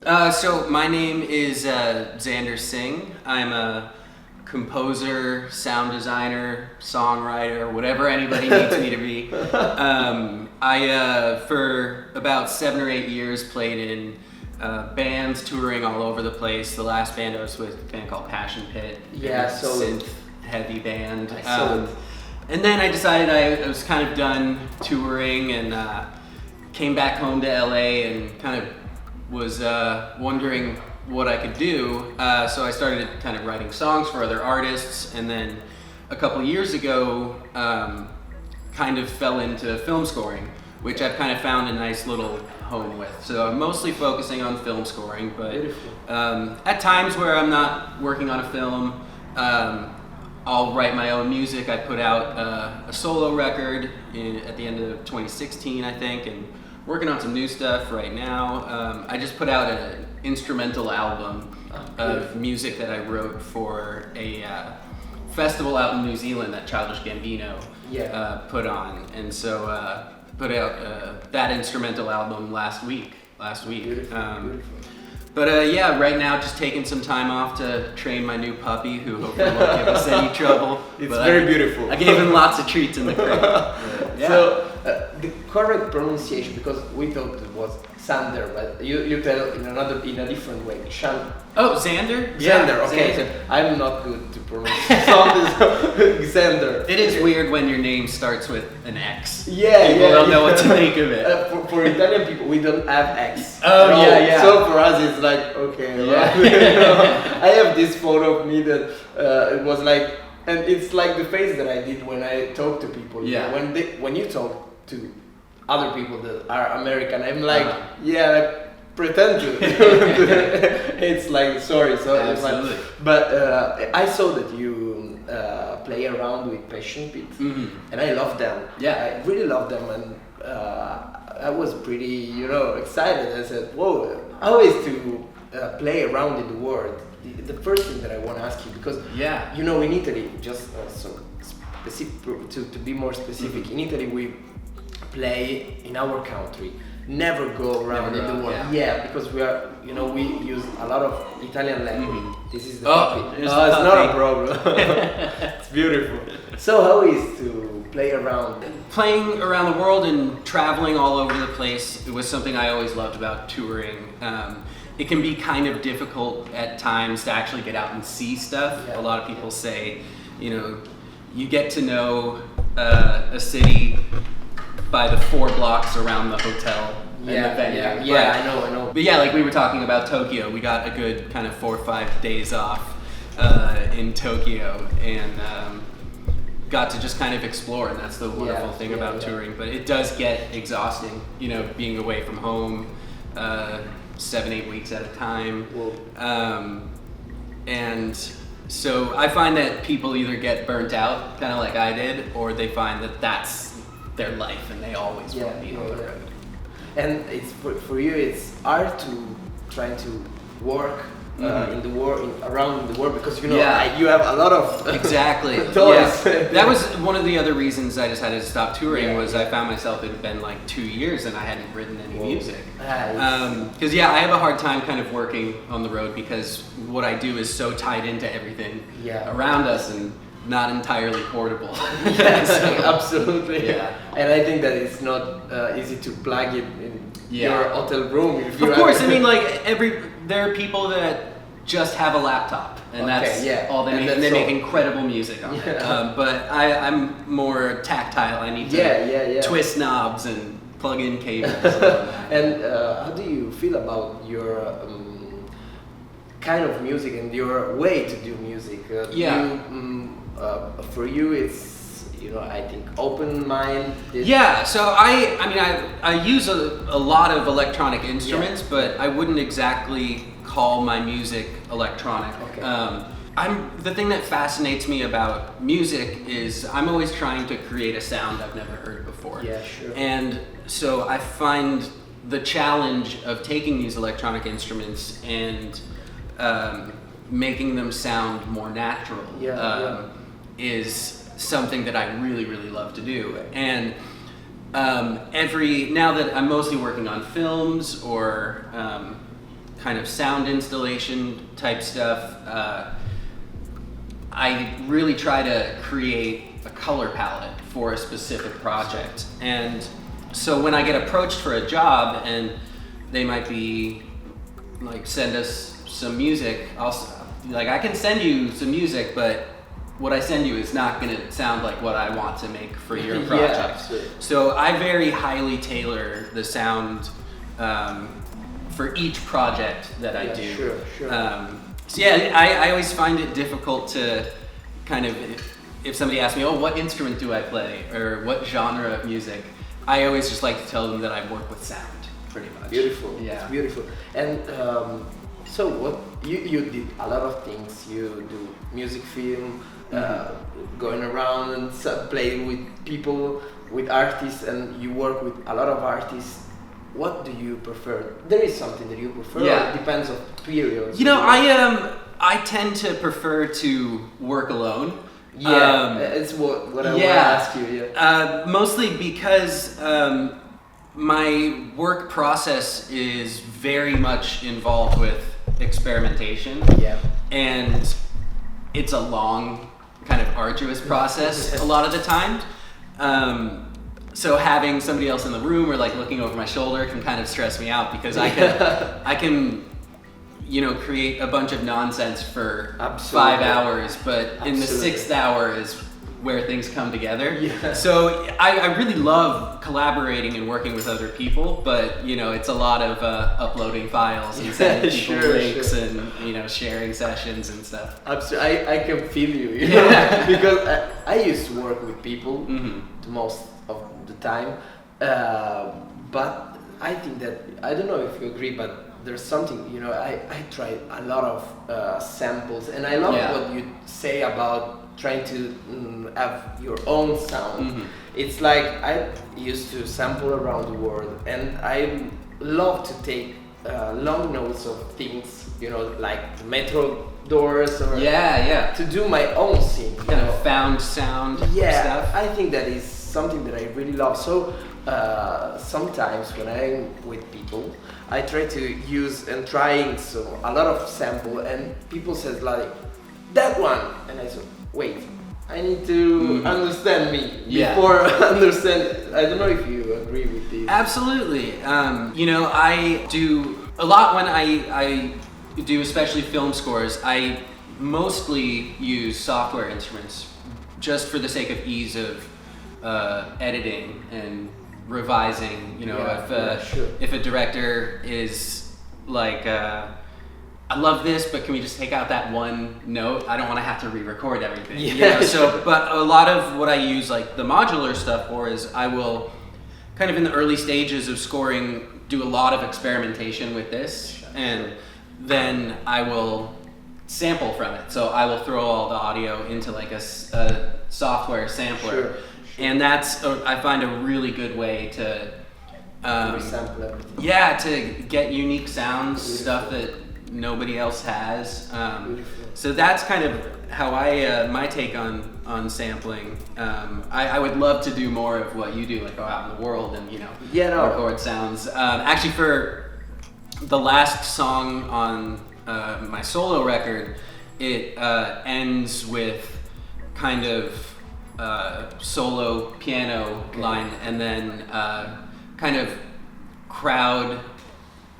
So my name is Xander Singh. I'm a composer, sound designer, songwriter, whatever anybody needs me to be. I for about 7 or 8 years played in bands touring all over the place. The last band I was with, a band called Passion Pit. Yeah, so synth heavy band. I saw it. And then I decided I was kind of done touring and came back home to LA and kind of was wondering what I could do. So I started kind of writing songs for other artists, and then a couple years ago kind of fell into film scoring, which I've kind of found a nice little home with. So I'm mostly focusing on film scoring, but at times where I'm not working on a film, I'll write my own music. I put out a solo record at the end of 2016, I think, and working on some new stuff right now. I just put out an instrumental album of music that I wrote for a festival out in New Zealand that Childish Gambino put on, and so put out that instrumental album last week. Beautiful. But yeah, right now just taking some time off to train my new puppy, who hopefully won't give us any trouble. It's very beautiful. I gave him lots of treats in the crib. Yeah. So the correct pronunciation, because we thought it was Xander, but you tell in a different way. Oh, Xander? Xander, okay. Xander. So I'm not good to pronounce Xander. It is weird when your name starts with an X. Yeah, people don't know what to make of it. For Italian people, we don't have X. Oh, yeah. So for us, it's like, okay. I have this photo of me that it was like, and it's like the face that I did when I talk to people. Yeah. When you talk to other people that are American, I'm like, I pretend to. It's like, sorry. Absolutely. Like, but I saw that you play around with Passion Pit, and I love them. Yeah. I really love them, and I was pretty, excited. I said, whoa, how is to play around in the world? The first thing that I want to ask you, because in Italy, just so specific, to be more specific, in Italy we play in our country, never go around in the world. Yeah, because we are, we use a lot of Italian language. This is the puppy. It's not a problem. It's beautiful. So how is to play around? Playing around the world and traveling all over the place, it was something I always loved about touring. It can be kind of difficult at times to actually get out and see stuff. A lot of people say, you get to know a city by the 4 blocks around the hotel and the venue. I know. But yeah, like we were talking about Tokyo, we got a good kind of 4 or 5 days off in Tokyo, and got to just kind of explore, and that's the wonderful thing about touring. But it does get exhausting, being away from home 7-8 weeks at a time. And so I find that people either get burnt out, kind of like I did, or they find that that's their life and they always want to be on the road. And it's for you, it's hard to try to work in the world, around the world, because you have a lot of toys. That was one of the other reasons I decided to stop touring. I found myself, it had been like 2 years and I hadn't written any music. Because I have a hard time kind of working on the road, because what I do is so tied into everything around us and not entirely portable. Absolutely. And I think that it's not easy to plug it in your hotel room. Of course, I mean, like there are people that just have a laptop and that's all they make, and they make incredible music on it. But I'm more tactile. I need to twist knobs and plug in cables. And how do you feel about your kind of music and your way to do music? For you, it's I think open mind. So I use a lot of electronic instruments, but I wouldn't exactly call my music electronic. The thing that fascinates me about music is I'm always trying to create a sound I've never heard before. And so I find the challenge of taking these electronic instruments and making them sound more natural is something that I really, really love to do. And now that I'm mostly working on films or kind of sound installation type stuff, I really try to create a color palette for a specific project. And so when I get approached for a job and they might be like, send us some music, I can send you some music, but what I send you is not going to sound like what I want to make for your project. Yeah, absolutely. So I very highly tailor the sound for each project that I do. Sure. So yeah, I always find it difficult to kind of, if somebody asks me, oh, what instrument do I play, or what genre of music, I always just like to tell them that I work with sound, pretty much. Beautiful. Yeah. It's beautiful. And so what you did a lot of things. You do music film, going around and play with people, with artists, and you work with a lot of artists. What do you prefer? There is something that you prefer. Yeah. It depends on periods. You know, I tend to prefer to work alone. Yeah, it's what I want to ask you. Yeah. Mostly because my work process is very much involved with experimentation. Yeah. And it's a long, kind of arduous process a lot of the time. So having somebody else in the room or like looking over my shoulder can kind of stress me out, because I can create a bunch of nonsense for 5 hours, but in the 6th hour is where things come together. Yeah. So I really love collaborating and working with other people, but it's a lot of uploading files and sending people links and sharing sessions and stuff. Absolutely, I can feel you. Because I used to work with people the most of the time, but I think that, I don't know if you agree, but there's something, I tried a lot of samples, and I love what you say about trying to have your own sound. It's like I used to sample around the world, and I love to take long notes of things, like metro doors, or to do my own scene. Kind of found sound stuff. I think that is something that I really love. So sometimes when I'm with people, I try to use and trying a lot of sample, and people says like, that one, and I said, wait, I need to understand me before understand. I don't know if you agree with this. Absolutely. I do a lot when I do, especially film scores. I mostly use software instruments just for the sake of ease of editing and revising. If a director is like, I love this, but can we just take out that one note? I don't want to have to re-record everything. But a lot of what I use, like the modular stuff for, is I will kind of in the early stages of scoring do a lot of experimentation with this, and then I will sample from it. So I will throw all the audio into like a software sampler. And that's, I find, a really good way to resample everything. Yeah, to get unique sounds, stuff that nobody else has. So that's kind of how my take on sampling. I would love to do more of what you do, like go out in the world and record sounds. Actually, for the last song on my solo record, it ends with kind of solo piano line, and then kind of crowd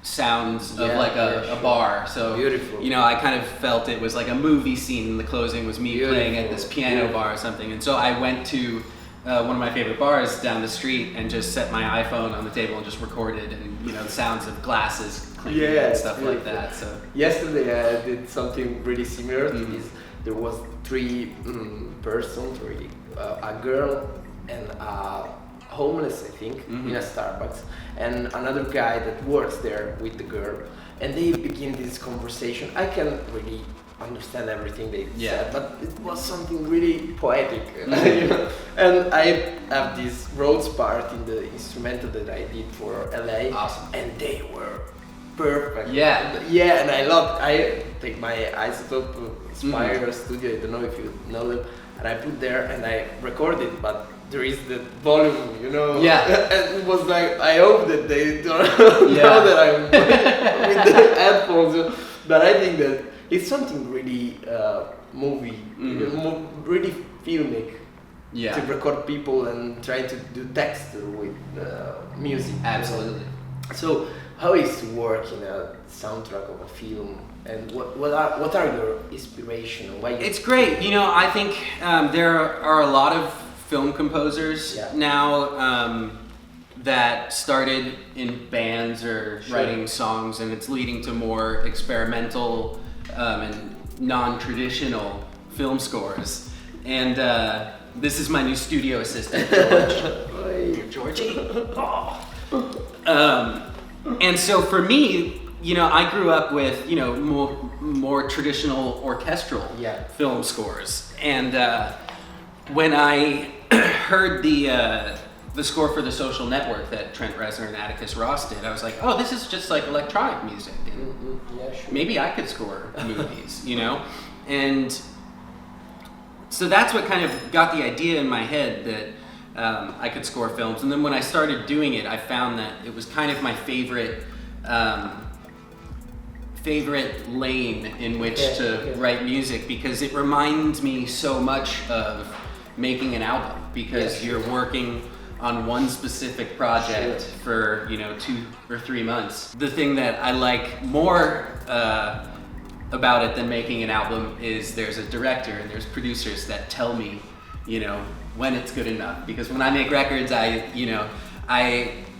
sounds of a bar. So beautiful. I kind of felt it was like a movie scene, and the closing was me playing at this piano bar or something. And so I went to one of my favorite bars down the street and just set my iPhone on the table and just recorded, and the sounds of glasses clinking and stuff like that. So yesterday I did something really similar to this. There was three persons, a girl and a homeless, I think, in a Starbucks, and another guy that works there with the girl, and they begin this conversation. I can't really understand everything they said, but it was something really poetic. And I have this Rhodes part in the instrumental that I did for LA, and they were perfect. And I take my Isotope Spire studio, I don't know if you know them, and I put there and I record it, but there is the volume, you know. Yeah. And it was like, I hope that they don't know that I'm with the headphones. But I think that it's something really movie, really filmic. Yeah. To record people and try to do text with music. Absolutely. So how is to work in a soundtrack of a film, and what are your inspiration? Why it's great. You know, I think there are a lot of film composers now that started in bands or writing songs, and it's leading to more experimental and non-traditional film scores. And this is my new studio assistant, George. Georgie. And so for me, you know, I grew up with, you know, more traditional orchestral film scores. And when I heard the score for The Social Network that Trent Reznor and Atticus Ross did, I was like, oh, this is just like electronic music. And maybe I could score movies, you know? And so that's what kind of got the idea in my head that I could score films. And then when I started doing it, I found that it was kind of my favorite lane in which to write music, because it reminds me so much of making an album, because you're working on one specific project for, you know, 2 or 3 months. The thing that I like more about it than making an album is there's a director and there's producers that tell me, you know, when it's good enough. Because when I make records, I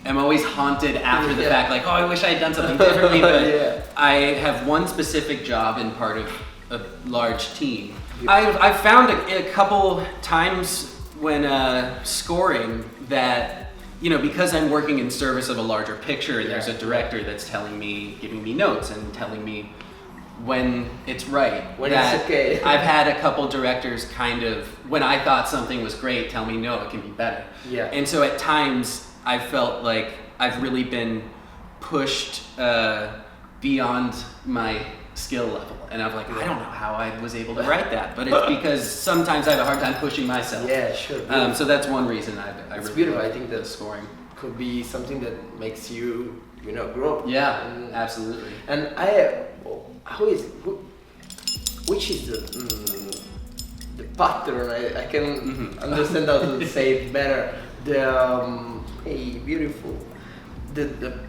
am always haunted after the fact, like, oh, I wish I had done something differently, but I have one specific job and part of a large team. I've found a couple times when scoring that, you know, because I'm working in service of a larger picture and there's a director that's telling me, giving me notes and telling me when it's right. When it's okay. I've had a couple directors kind of, when I thought something was great, tell me, no, it can be better. Yeah. And so at times I felt like I've really been pushed beyond my skill level. And I'm like, I don't know how I was able to write that, but it's because sometimes I have a hard time pushing myself. Yeah, sure. So that's one reason I it's really beautiful. love I think that scoring could be something that makes you, you know, grow. Yeah, absolutely. And which is the pattern? I can understand how to say it better. The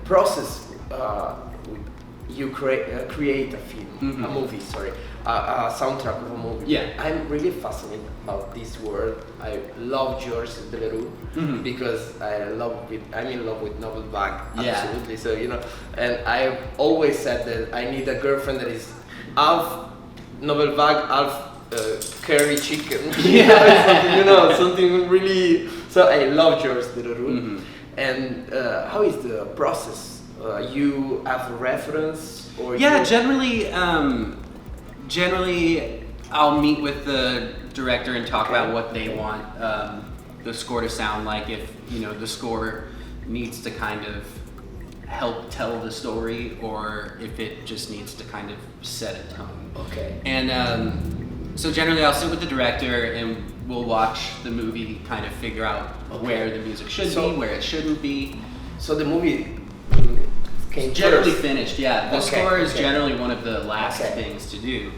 process you create a film, a movie, a soundtrack of a movie. Yeah. I'm really fascinated about this world. I love George Delerue because I'm in love with novel bag. Absolutely. So, you know, and I've always said that I need a girlfriend that is half novel bag, half curry chicken. Something really. So I love George Delerue. And how is the process? You have a reference, or generally I'll meet with the director and talk about what they want the score to sound like. If, you know, the score needs to kind of help tell the story, or if it just needs to kind of set a tone. Okay. And so generally I'll sit with the director and we'll watch the movie, kind of figure out where the music should be, where it shouldn't be. So the movie came generally first. Finished, yeah. The score is generally one of the last things to do.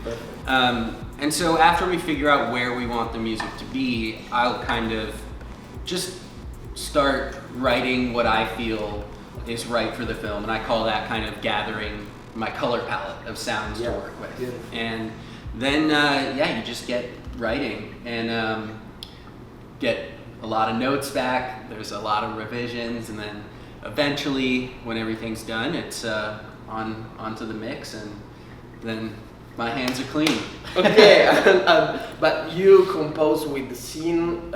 And so after we figure out where we want the music to be, I'll kind of just start writing what I feel is right for the film, and I call that kind of gathering my color palette of sounds to work with. Beautiful. And then you just get writing and get a lot of notes back. There's a lot of revisions, and then eventually, when everything's done, it's onto the mix, and then my hands are clean. Okay, but you compose with the scene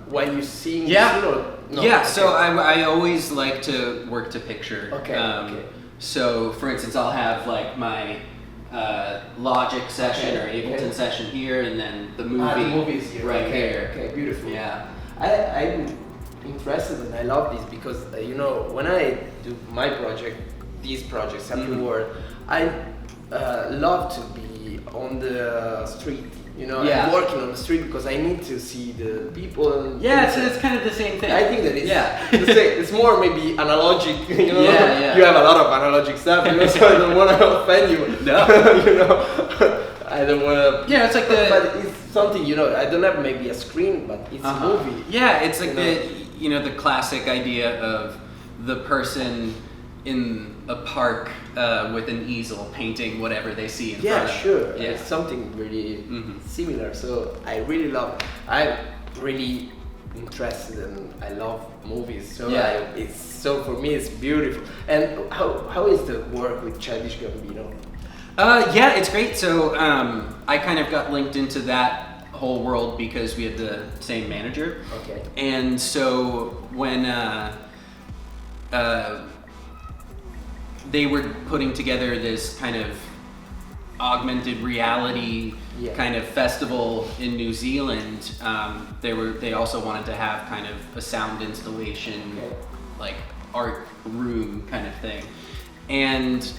when you sing. Yeah. The scene, or no? Yeah. So I always like to work to picture. Okay. So, for instance, I'll have like my Logic session or Ableton session here, and then the movie is here. right here. Okay, beautiful. Yeah. I'm interested, and I love this because you know, when I do my project, these projects afterward, I love to be on the street. Yeah. I'm working on the street because I need to see the people. And it's kind of the same thing. I think that it's the same. It's more maybe analogic. Yeah. You have a lot of analogic stuff. So I don't want to offend you. No. I don't want to. Yeah, it's like But it's something. I don't have maybe a screen, but it's a movie. Yeah, it's like the classic idea of the person in a park with an easel painting whatever they see in front of them. Sure. Yeah, it's something really similar. So I really love. I'm really interested and I love movies. So so for me it's beautiful. And how is the work with Childish Gambino? It's great. So I kind of got linked into that whole world because we had the same manager. Okay. And so when they were putting together this kind of augmented reality kind of festival in New Zealand, they also wanted to have kind of a sound installation, like art room kind of thing. And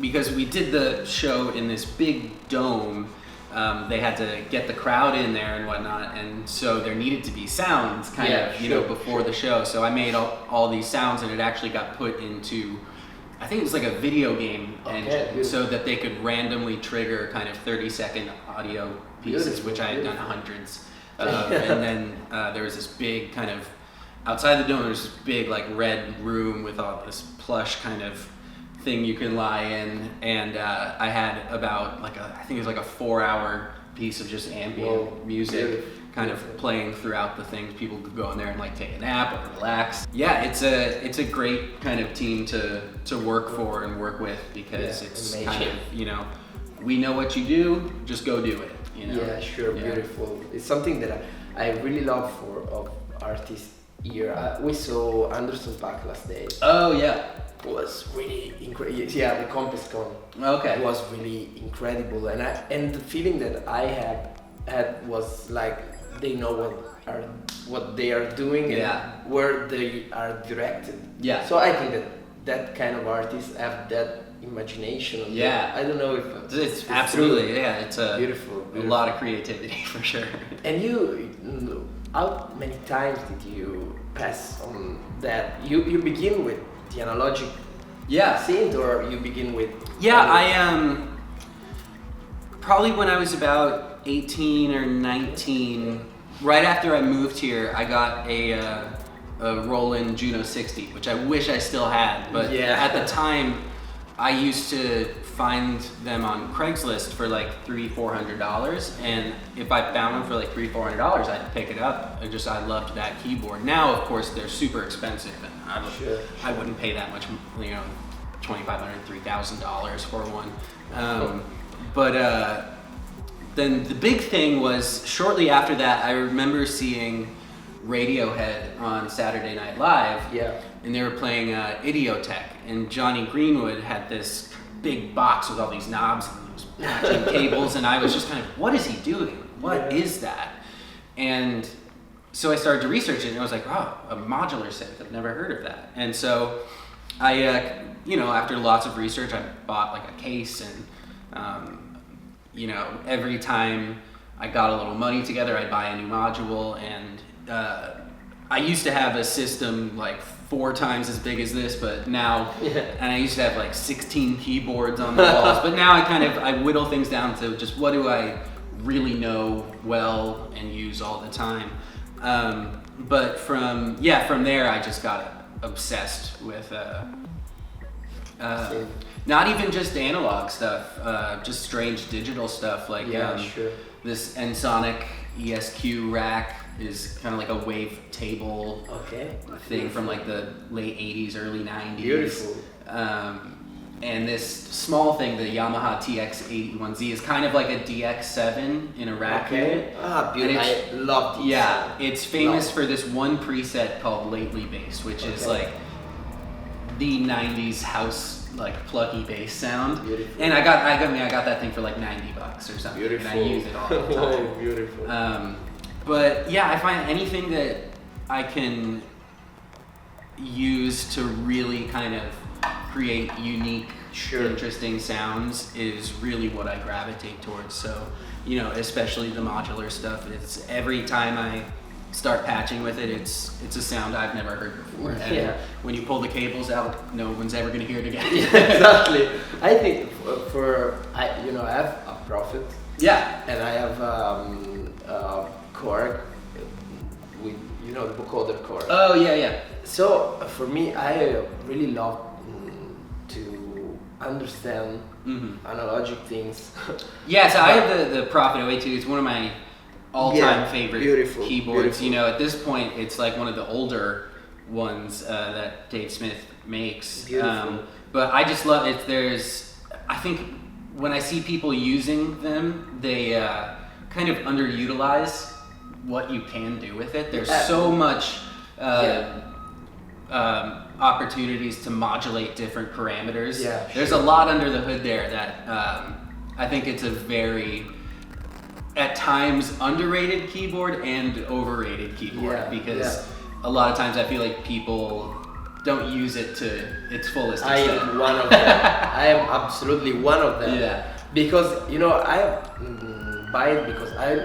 because we did the show in this big dome, they had to get the crowd in there and whatnot, and so there needed to be sounds before the show. So I made all these sounds, and it actually got put into, I think it was like a video game engine, so that they could randomly trigger kind of 30-second audio pieces, which I had done hundreds of. And then there was this big kind of, outside the dome, there's this big like red room with all this plush kind of thing you can lie in, and I had about I think it was like a 4-hour piece of just ambient music kind of playing throughout the things. People could go in there and like take a nap or relax. Yeah, it's a great kind of team to work for and work with, because it's amazing. Kind of, we know what you do, just go do it. Yeah, sure, beautiful. It's something that I really love of artists here. We saw Anderson .Paak last day. Oh yeah. Was really incredible. Yeah, the Compass Con. Okay. It was really incredible, and the feeling that I had was like they know what they are doing and where they are directed. Yeah. So I think that kind of artists have that imagination. I don't know if it's absolutely true. It's beautiful. A lot of creativity for sure. And how many times did you pass on that? You begin with the analogic synth, or you begin with I probably when I was about 18 or 19, right after I moved here, I got a Roland Juno 60, which I wish I still had, but at the time I used to find them on Craigslist for like $300-400, and if I found them for like $300-400, I'd pick it up. I loved that keyboard. Now, of course, they're super expensive, and I wouldn't pay that much, $2,500-3,000 for one. But then the big thing was shortly after that, I remember seeing Radiohead on Saturday Night Live, and they were playing Idiotech, and Johnny Greenwood had this big box with all these knobs and those matching cables, and I was just kind of, what is he doing? What is that? And so I started to research it, and I was like, oh, a modular synth, I've never heard of that. And so I, after lots of research, I bought like a case, and every time I got a little money together, I'd buy a new module, and I used to have a system like 4 times as big as this, but now, and I used to have like 16 keyboards on the walls, but now I whittle things down to just what do I really know well and use all the time. But from there, I just got obsessed with not even just analog stuff, just strange digital stuff, like this Ensoniq ESQ rack is kind of like a wave table thing from like the late 80s, early 90s. Beautiful. And this small thing, the Yamaha TX81Z, is kind of like a DX7 in a rack unit. Beautiful. I love these. Yeah, it's famous for this one preset called Lately Bass, which is like the 90s house, like plucky bass sound. Beautiful. And I got that thing for like $90 or something. Beautiful. And I use it all the time. Beautiful. But I find anything that I can use to really kind of create unique interesting sounds is really what I gravitate towards. So, especially the modular stuff, it's every time I start patching with it, it's a sound I've never heard before. And when you pull the cables out, no one's ever going to hear it again. Exactly. I think I have a Prophet. Yeah. And I have Korg with the vocoder Korg. Oh yeah. So for me, I really love to understand analogic things. Yeah, so I have the Prophet 082. It's one of my all-time favorite keyboards. Beautiful. At this point, it's like one of the older ones that Dave Smith makes. Beautiful. But I just love it. I think when I see people using them, they kind of underutilize what you can do with it. There's so much opportunities to modulate different parameters. Yeah, There's a lot under the hood there that I think it's a very, at times, underrated keyboard and overrated keyboard, because a lot of times I feel like people don't use it to its fullest extent. I am one of them. I am absolutely one of them. Yeah. Because I buy it because I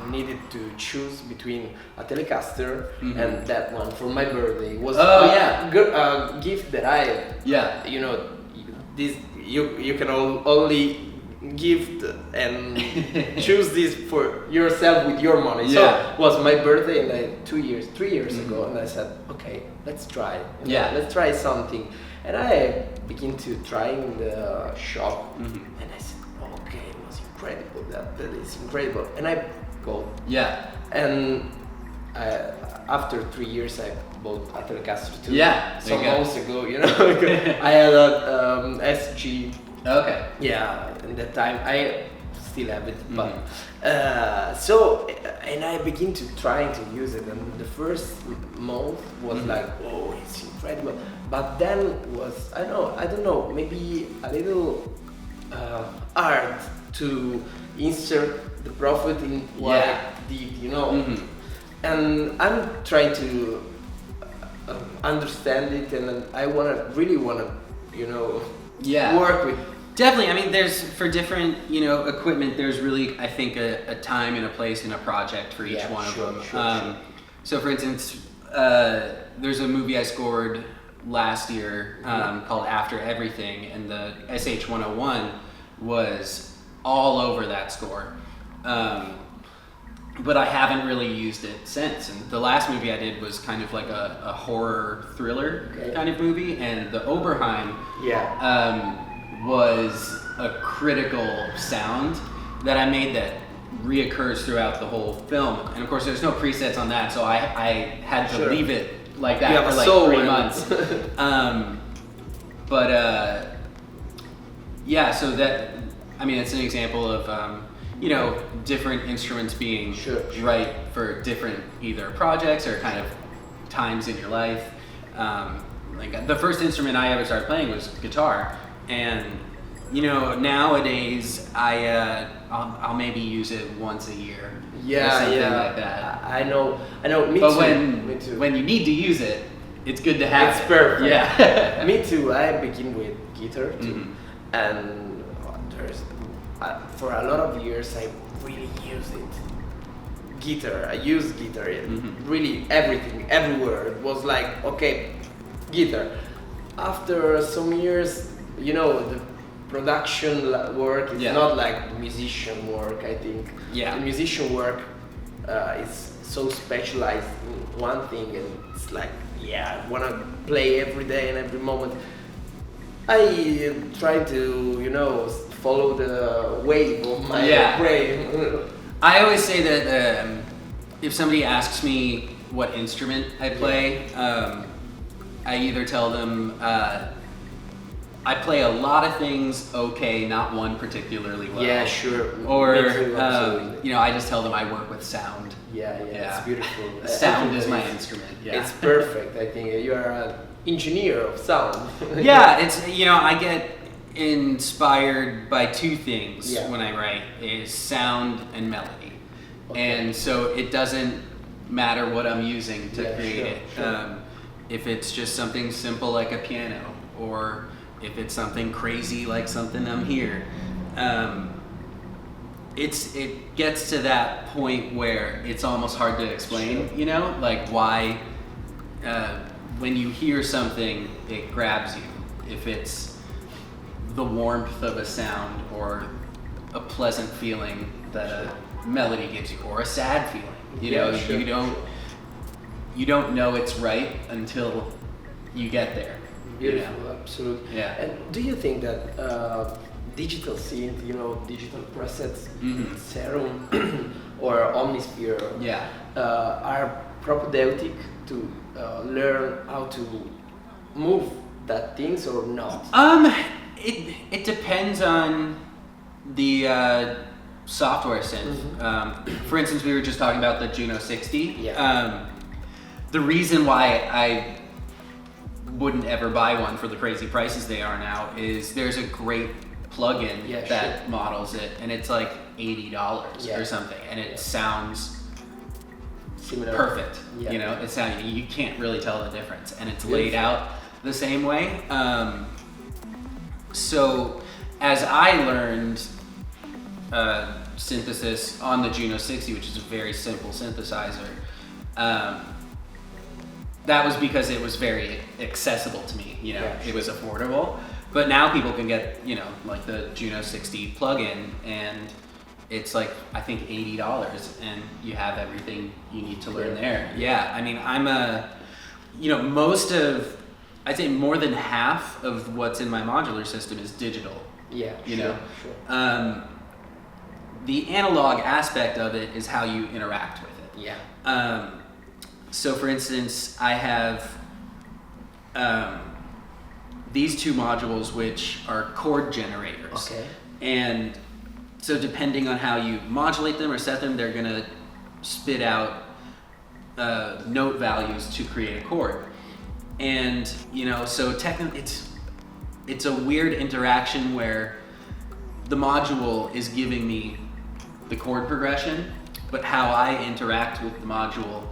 needed to choose between a Telecaster and that one for my birthday. It was a gift that I this you can only gift and choose this for yourself with your money. So it was my birthday and 3 years ago, and I said, okay, let's try. Let's try something. And I began to try in the shop, and I said, okay, it was incredible. That is incredible. And I bought. Yeah. And after 3 years, I bought a Telecaster too. Yeah. Some months ago, I had a SG. Okay. Yeah, in that time I still have it, but and I begin to trying to use it, and the first month was like, oh, it's incredible, but then was I don't know, maybe a little hard to insert the Prophet in what I did, and I'm trying to understand it, and I really wanna work with. Definitely. I mean, there's for different, equipment. There's really, I think, a time and a place in a project for each one of them. Sure. So, for instance, there's a movie I scored last year called After Everything, and the SH-101 was all over that score. But I haven't really used it since. And the last movie I did was kind of like a horror thriller kind of movie, and the Oberheim was a critical sound that I made that reoccurs throughout the whole film. And of course, there's no presets on that, so I had to leave it like that for like 3 months. So that, I mean, it's an example of different instruments being right for different either projects or kind of times in your life. Like the first instrument I ever started playing was guitar, and nowadays I'll maybe use it once a year. Or something like that. I know. Me but too. when you need to use it, it's good to have. It's perfect. Yeah. Me too. I begin with guitar too, and there's for a lot of years I really used it. I used guitar. Really everything, everywhere. It was like, okay, guitar. After some years, the production work is not like musician work, I think. The musician work is so specialized in one thing, and it's like, I want to play every day and every moment. I try to, follow the wave of my brain. I always say that if somebody asks me what instrument I play, I either tell them I play a lot of things okay, not one particularly well. Yeah, sure. Or Absolutely. I just tell them I work with sound. Yeah. It's beautiful. Sound is my instrument. Yeah. It's perfect. I think you are an engineer of sound. Yeah, it's I get inspired by two things when I write: is sound and melody. And so it doesn't matter what I'm using to create it. Sure. If it's just something simple like a piano or if it's something crazy like something I'm here. It gets to that point where it's almost hard to explain, you know, like why when you hear something, it grabs you. If it's the warmth of a sound or a pleasant feeling that a melody gives you, or a sad feeling, you know, you don't know it's right until you get there. Beautiful, you know? Absolutely. Yeah. And do you think that digital synth, you know, digital presets, serum, or omnisphere, are propedeutic to learn how to move that things or not? It depends on the software synth. For instance, we were just talking about the Juno 60. Yeah. The reason why I wouldn't ever buy one for the crazy prices they are now is there's a great plugin that models it, and it's like $80 or something, and it sounds similar, perfect. You know, it sounds, you can't really tell the difference, and it's laid out the same way. So as I learned synthesis on the Juno 60, which is a very simple synthesizer, that was because it was very accessible to me, you know, it was affordable. But now people can get, you know, like the Juno 60 plugin, and it's like, I think $80, and you have everything you need to learn there. Yeah, I mean, you know, I'd say more than half of what's in my modular system is digital. Yeah, you know. The analog aspect of it is how you interact with it. Yeah. So for instance, I have these two modules which are chord generators. Okay. And so depending on how you modulate them or set them, they're gonna spit out note values to create a chord. And you know, so technically it's a weird interaction where the module is giving me the chord progression, but how I interact with the module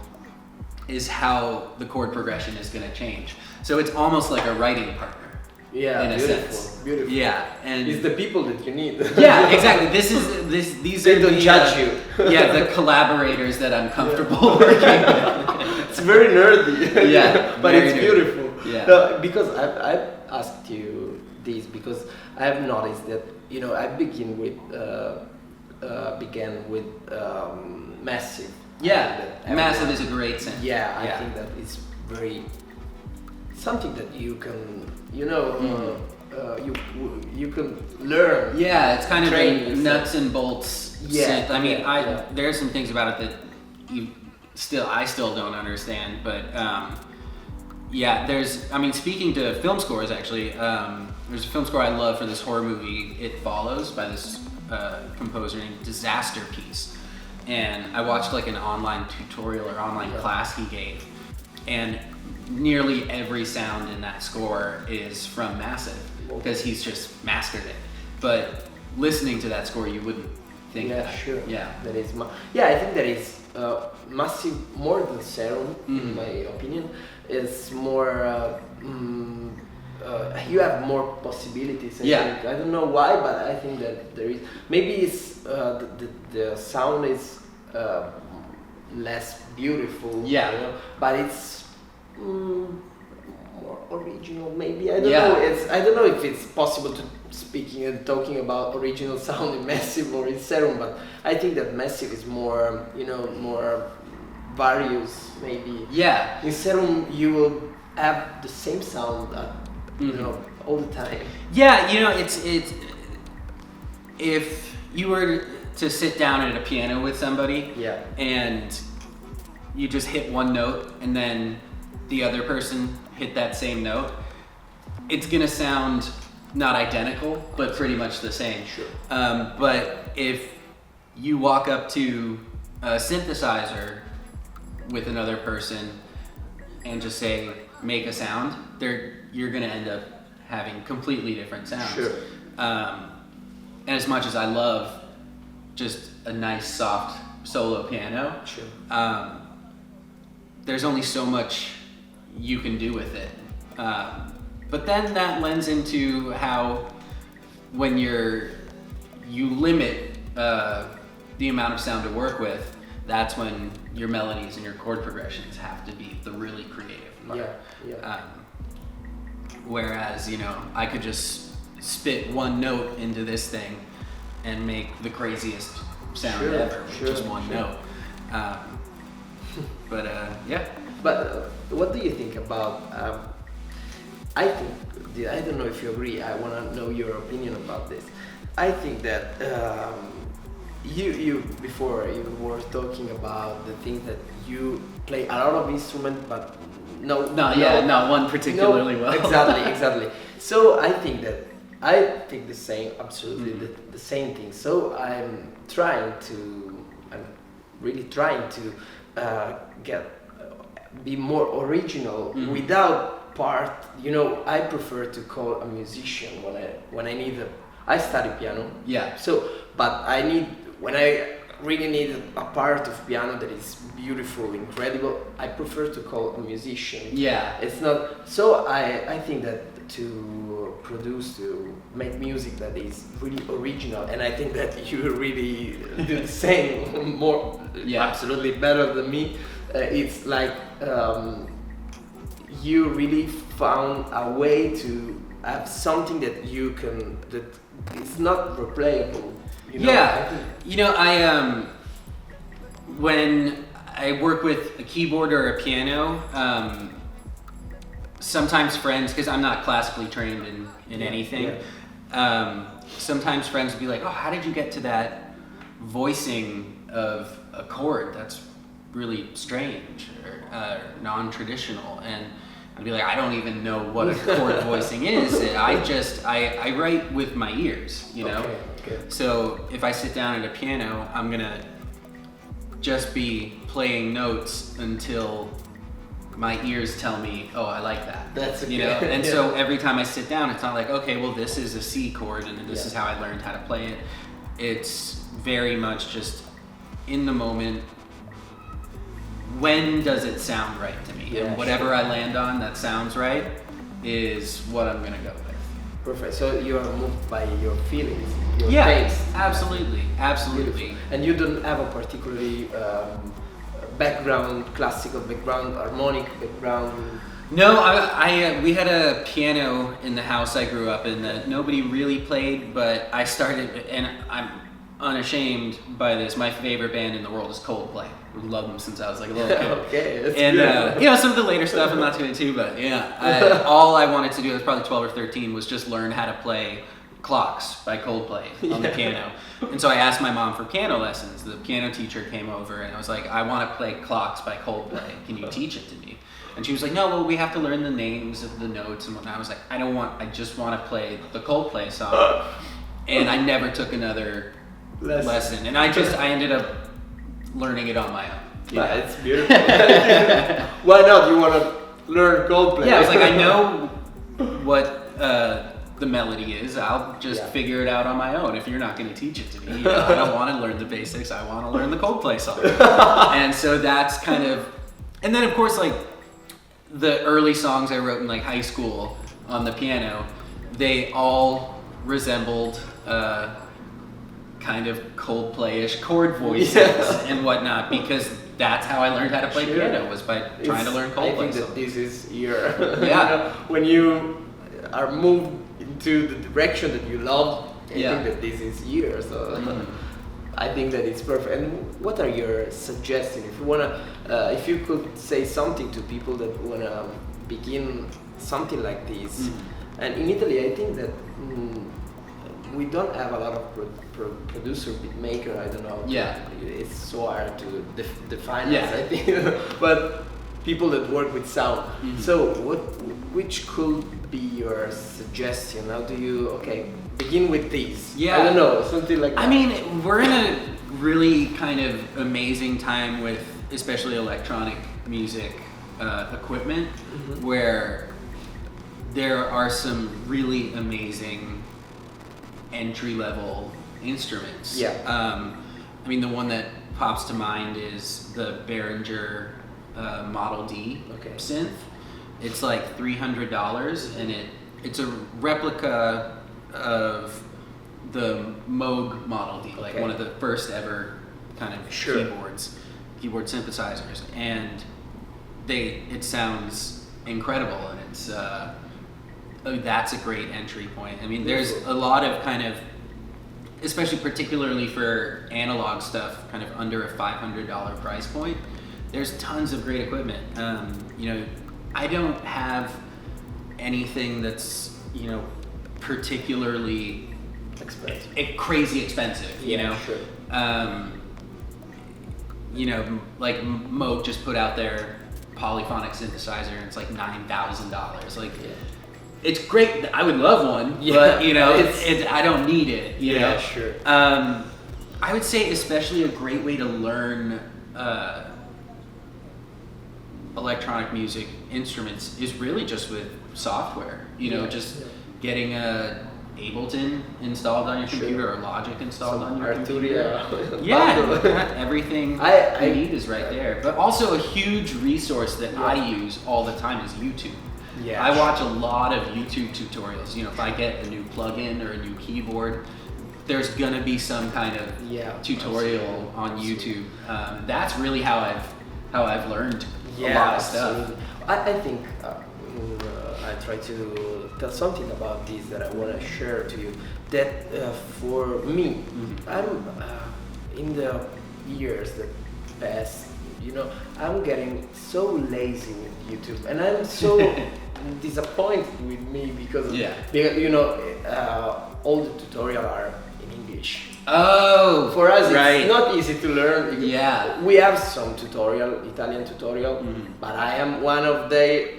is how the chord progression is going to change. So it's almost like a writing partner. Yeah, in a sense. Beautiful. Yeah, and it's the people that you need. Yeah, exactly. These they are don't judge you. Yeah, the collaborators that I'm comfortable working with. It's very nerdy. Yeah, but it's beautiful. Yeah. No, because I've asked you this because I have noticed that, you know, I began with massive. Yeah, massive is a great sense. Yeah, I think that it's very something that you can, you know, you can learn. Yeah, it's kind of a nuts and bolts synth. I mean, there are some things about it that I still don't understand, but speaking to film scores actually, there's a film score I love for this horror movie, It Follows, by this composer named Disaster Piece. And I watched like an online tutorial or online class he gave, and nearly every sound in that score is from Massive because he's just mastered it. But listening to that score, you wouldn't think that. Sure. Yeah, that is. I think that is Massive more than Serum, in my opinion. Is more. You have more possibilities. I don't know why, but I think that there is. Maybe it's the sound is less beautiful. Yeah. You know? But it's more original. Maybe I don't know. I don't know if it's possible to speaking and talking about original sound in Massive or in Serum, but I think that Massive is more, you know, more various maybe. Yeah. In Serum, you will have the same sound that. You know, all the time. Yeah, you know, it's if you were to sit down at a piano with somebody, and you just hit one note and then the other person hit that same note, it's gonna sound not identical, but pretty much the same. Sure. But if you walk up to a synthesizer with another person and just say, make a sound, you're gonna end up having completely different sounds. Sure. And as much as I love just a nice soft solo piano, there's only so much you can do with it. but then that lends into how when you limit the amount of sound to work with, that's when your melodies and your chord progressions have to be the really creative part. Whereas, I could just spit one note into this thing and make the craziest sound ever with just one note. But what do you think about? I don't know if you agree. I want to know your opinion about this. I think that you before you were talking about the thing that you play a lot of instruments, but not one particularly well. Exactly. So I think the same, absolutely the same thing. So I'm really trying to be more original without part. I prefer to call a musician when I need I study piano. Yeah. So, but when I really need a part of piano that is beautiful, incredible, I prefer to call a musician. Yeah. It's not. So I think that to make music that is really original, and I think that you really do the same absolutely better than me. It's like you really found a way to have something that it's not replayable. When I work with a keyboard or a piano, sometimes friends, because I'm not classically trained in anything, sometimes friends would be like, oh, how did you get to that voicing of a chord? That's really strange or non-traditional. And I'd be like, I don't even know what a chord voicing is. I write with my ears, Okay. So if I sit down at a piano, I'm gonna just be playing notes until my ears tell me, oh, I like that. That's okay. And so every time I sit down, it's not like, okay, well, this is a C chord and this is how I learned how to play it. It's very much just in the moment. When does it sound right to me? And whatever I land on that sounds right is what I'm gonna go with. Perfect. So you are moved by your feelings, your taste. Absolutely. Beautiful. And you don't have a particularly background, classical background, harmonic background? No, we had a piano in the house I grew up in that nobody really played, but I started, and I'm unashamed by this. My favorite band in the world is Coldplay. I love them since I was like a little kid. Okay, that's good. Some of the later stuff I'm not too into, but all I wanted to do, I was probably 12 or 13, was just learn how to play Clocks by Coldplay on the piano. And so I asked my mom for piano lessons. The piano teacher came over and I was like, I want to play Clocks by Coldplay. Can you teach it to me? And she was like, no, well, we have to learn the names of the notes and whatnot. I was like, I just want to play the Coldplay song. And I never took another lesson. And I ended up learning it on my own. It's beautiful. Why not? You want to learn Coldplay? Yeah, I was like, I know what the melody is. I'll just figure it out on my own if you're not going to teach it to me. I don't want to learn the basics. I want to learn the Coldplay song. And so that's kind of... And then, of course, like, the early songs I wrote in, like, high school on the piano, they all resembled... kind of Coldplay-ish chord voices and whatnot, because that's how I learned how to play piano, was by trying to learn Coldplay. I think that this is your when you are moved into the direction that you love, I think that this is your. So I think that it's perfect. And what are your suggestions? If you could say something to people that wanna begin something like this, and in Italy, I think that. We don't have a lot of producer, beat maker. I don't know. It's so hard to define us, I think. But people that work with sound. So, which could be your suggestion? How do you begin with this? I don't know, something like that. I mean, we're in a really kind of amazing time with, especially electronic music equipment, where there are some really amazing entry-level instruments. I mean, the one that pops to mind is the Behringer Model D synth. It's like $300, and it's a replica of the Moog Model D, like one of the first ever kind of keyboard synthesizers, and it sounds incredible, and it's that's a great entry point. I mean, there's a lot of kind of, especially particularly for analog stuff, kind of under a $500 price point. There's tons of great equipment. You know, I don't have anything that's, you know, particularly crazy expensive. You know, you know, like Moog just put out their polyphonic synthesizer, and it's like $9,000. Like, it's great. I would love one, but you know, I don't need it. You know? Sure. I would say especially a great way to learn electronic music instruments is really just with software. You know, just getting a Ableton installed on your computer or Logic installed on your computer. Everything you need is right there. But also a huge resource that I use all the time is YouTube. I watch a lot of YouTube tutorials. You know, if I get a new plugin or a new keyboard, there's gonna be some kind of tutorial on YouTube. That's really how I've learned a lot of stuff. I think I try to tell something about this that I want to share to you. That for me, I'm in the years that pass, you know, I'm getting so lazy with YouTube, and I'm so disappointed with me because you know, all the tutorials are in English. Oh, for us it's not easy to learn. We have some Italian tutorial, but I am one of the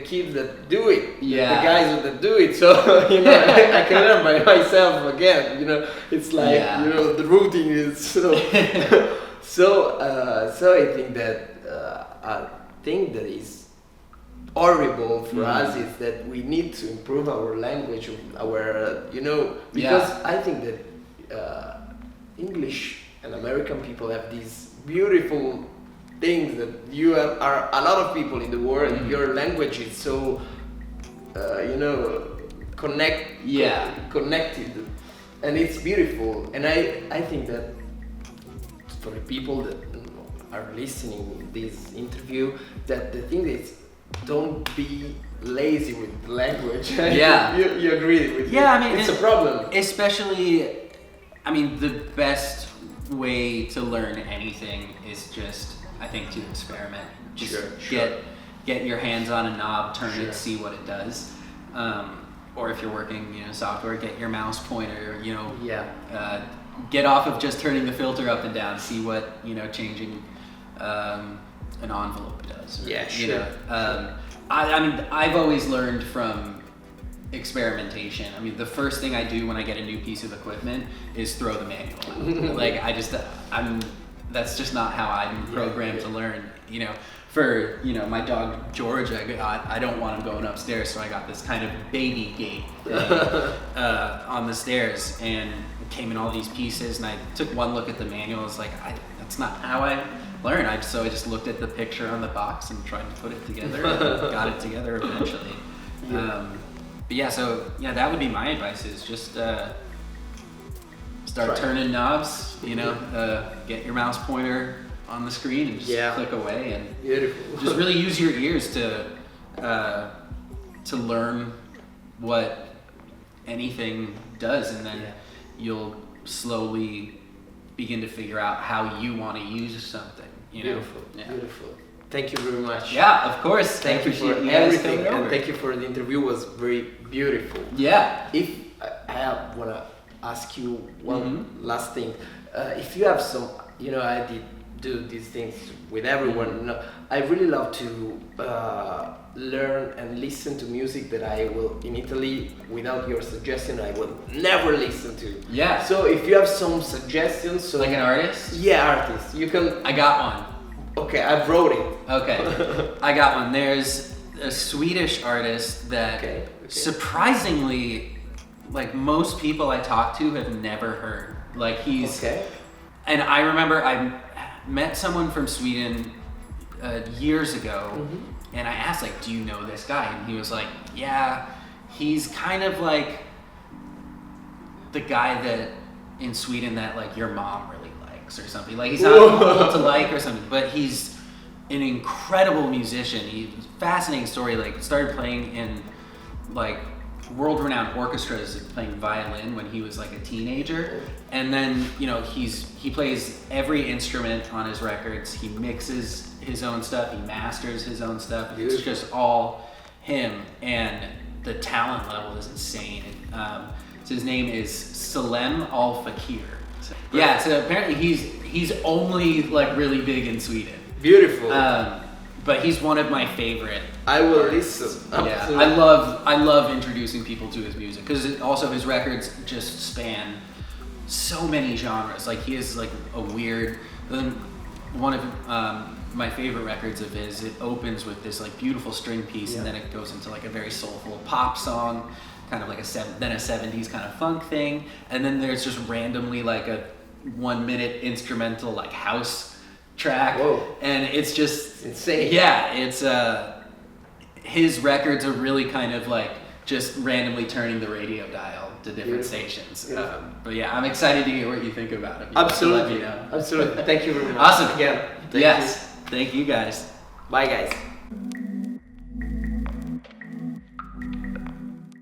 kids that do it, the guys that do it. So you know, I can learn by myself again. You know, it's like you know, the routine is so. So I think that is horrible for us is that we need to improve our language, our you know, because I think that English and American people have these beautiful things that are a lot of people in the world. Your language is so you know, connected, and it's beautiful. And I think that for the people that are listening this interview, that the thing is, don't be lazy with language. You agree with me? I mean, it's a problem. Especially, I mean, the best way to learn anything is just, I think, to experiment. Just get your hands on a knob, turn it, see what it does. Or if you're working, you know, software, get your mouse pointer, you know, get off of just turning the filter up and down, see what, you know, changing an envelope does. You know, I mean, I've always learned from experimentation. I mean, the first thing I do when I get a new piece of equipment is throw the manual out. Like, that's just not how I'm programmed to learn. You know, for, you know, my dog George, I don't want him going upstairs, so I got this kind of baby gate thing on the stairs, and it came in all these pieces, and I took one look at the manual. I was like, that's not how I learn. So I just looked at the picture on the box and tried to put it together, and got it together eventually. But that would be my advice, is just start turning knobs, you know, get your mouse pointer on the screen and just click away, and just really use your ears to learn what anything does, and then you'll slowly begin to figure out how you want to use something. You know? Beautiful. Thank you very much. Yeah, of course. Thank you for everything, and thank you for the interview. It was very beautiful. If I want to ask you one last thing, if you have some, you know, I did do these things with everyone. No, I really love to learn and listen to music that I will, in Italy, without your suggestion, I will never listen to. So if you have some suggestions, like an artist? Artist. You can. I got one. Okay, I wrote it. Okay, I got one. There's a Swedish artist that surprisingly, like, most people I talk to have never heard. Like, he's. And I remember I met someone from Sweden years ago, and I asked, like, do you know this guy? And he was like, yeah, he's kind of like the guy that in Sweden that like your mom really likes or something. Like, he's not cool to like or something, but he's an incredible musician. He's fascinating story. Like, started playing in like world-renowned orchestras, playing violin when he was like a teenager, and then he plays every instrument on his records. He mixes his own stuff. He masters his own stuff. It's just all him, and the talent level is insane. So his name is Salem Al Fakir. Yeah, so apparently he's only like really big in Sweden. Beautiful. But he's one of my favorite. I will listen. Yeah, I love introducing people to his music because also his records just span so many genres. Like, he is like a weird. One of my favorite records of his, it opens with this like beautiful string piece, and then it goes into like a very soulful pop song, kind of like a 70s kind of funk thing, and then there's just randomly like a 1 minute instrumental like house track. Whoa. And it's just insane. Yeah, it's his records are really kind of like just randomly turning the radio dial to different stations. But yeah, I'm excited to hear what you think about it. Absolutely. Let me know. Absolutely. Thank you very much. Awesome. Again. Thank you guys. Bye, guys.